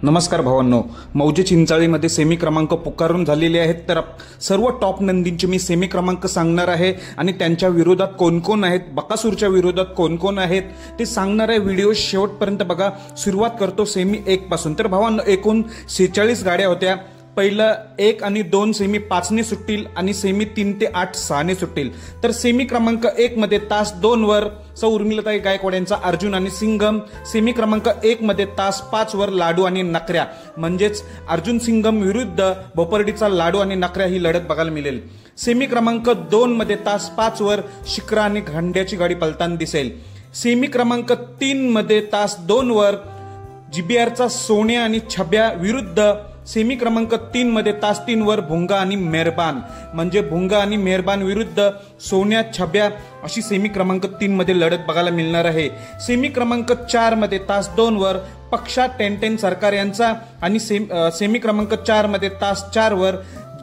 नमस्कार भावांनो, मौजे चिंचाळीमध्ये सेमी क्रमांक पुकारून झालेले आहेत। तर सर्व टॉप नंदींचे मी सेमी क्रमांक सांगणार आहे आणि त्यांच्या विरोधात कोण कोण आहेत, बकासूरच्या विरोधात कोण कोण आहेत ते सांगणार आहे। व्हिडिओ शेवटपर्यंत बघा। सुरुवात करतो सेमी 1 पासून। तर भावांनो, एकूण 46 गाड्या होत्या। पहिला 1 आणि 2 सेमी 5 ने सुटतील आणि सेमी 3 ते 8 6 ने सुटतील। तर सेमी क्रमांक 1 मध्ये तास 2 वर सौ उर्मिलाताई गायकवाड यांचा अर्जुन आणि सिंगम, सेमी क्रमांक 1 मध्ये तास 5 वर लाडू आणि नकऱ्या, म्हणजेच अर्जुन सिंगम विरुद्ध बोपर्डीचा लाडू आणि नकऱ्या ही लढत बघायला मिळेल। सेमी क्रमांक 2 मध्ये तास 5 वर शिक्रा आणि घांड्याची गाडी पलताना दिसेल। सेमी क्रमांक 3 मध्ये तास 2 वर जीबीआरचा सोन्या आणि छब्या विरुद्ध सेमी क्रमांक 3 मध्ये तास 3 वर भुंगा आणि मेहरबान, म्हणजे भुंगा आणि मेहरबान विरुद्ध सोन्या छब्या अशी सेमी क्रमांक 3 मध्ये लढत बघायला मिळणार आहे। सेमी क्रमांक 4 मध्ये तास 2 वर पक्षा टेन सरकार यांचा आणि सेमी क्रमांक 4 मध्ये तास 4 वर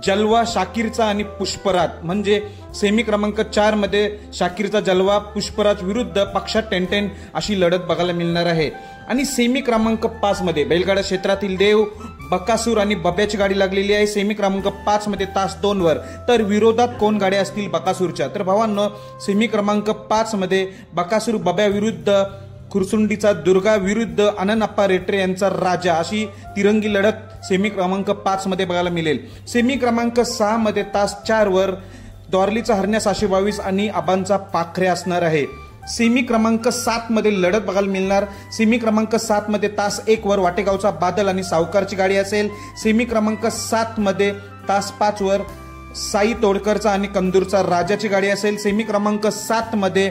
जलवा शाकीरचा आणि पुष्पराज, म्हणजे सेमी क्रमांक 4 मध्ये शाकीरचा जलवा पुष्पराज विरुद्ध पक्षा टेन अशी लढत बघायला मिळणार आहे। आणि सेमी क्रमांक 5 मध्ये बैलगाडा क्षेत्रातील देव बकासूर आणि बब्याची गाडी लागलेली आहे। सेमी क्रमांक 5 मध्ये तास 2 वर। तर विरोधात कोण गाड्या असतील बकासूरच्या? तर भावांनो, सेमी क्रमांक 5 मध्ये बकासूर बब्या विरुद्ध खुरसुंडीचा दुर्गा विरुद्ध आनंदप्पा रेटरे यांचा राजा अशी तिरंगी लढत सेमी क्रमांक 5 मध्ये बघायला मिळेल। सेमी क्रमांक 6 मध्ये तास 4 वर द्वारलीचा हरण्या 622 आणि आबांचा पाखरे असणार आहे। सेमी क्रमांक 7 मध्ये लढत बघायला मिळणार। सेमी क्रमांक 7 मध्ये तास 1 वर वाटेगावचा बादल आणि सावकारची गाडी असेल। सेमी क्रमांक 7 मध्ये तास 5 वर साई तोडकरचा आणि कंदूरचा राजाची गाडी असेल। सेमी क्रमांक 7 मध्ये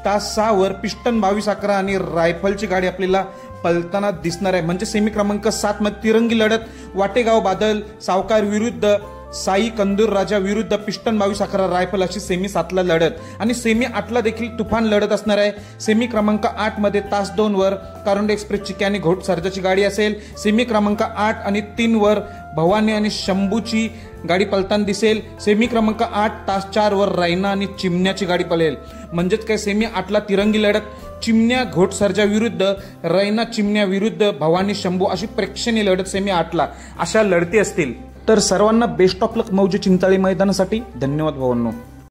तास 6 वर पिस्टन 2211 आणि रायफलची गाडी आपल्याला पलताना दिसणार आहे। म्हणजे सेमी क्रमांक 7 मध्ये तिरंगी लढत वाटेगाव बादल सावकार विरुद्ध साई कंदूर राजा विरुद्ध पिस्टन 2211 रायफल अशी सेमी 7 ला लढत। आणि सेमी 8 ला देखील तुफान लढत असणार आहे। सेमी क्रमांक 8 मध्ये तास 2 वर कारुंडे एक्सप्रेस चिक्या आणि घोट सर्जाची गाडी असेल। सेमी क्रमांक 8 आणि 3 वर भवानी आणि शंभूची गाडी पलताना दिसेल। सेमी क्रमांक 8 तास 4 वर रायना आणि चिमण्याची गाडी पळेल। म्हणजेच काय, सेमी 8 ला तिरंगी लढत चिमण्या घोट सर्जा विरुद्ध रैना चिमण्या विरुद्ध भवानी शंभू अशी प्रेक्षणीय लढत सेमी 8 ला अशा लढती असतील। तर सर्वांना बेस्ट ऑफ लक मौजे चिंचाळी मैदानासाठी। धन्यवाद भावांनो।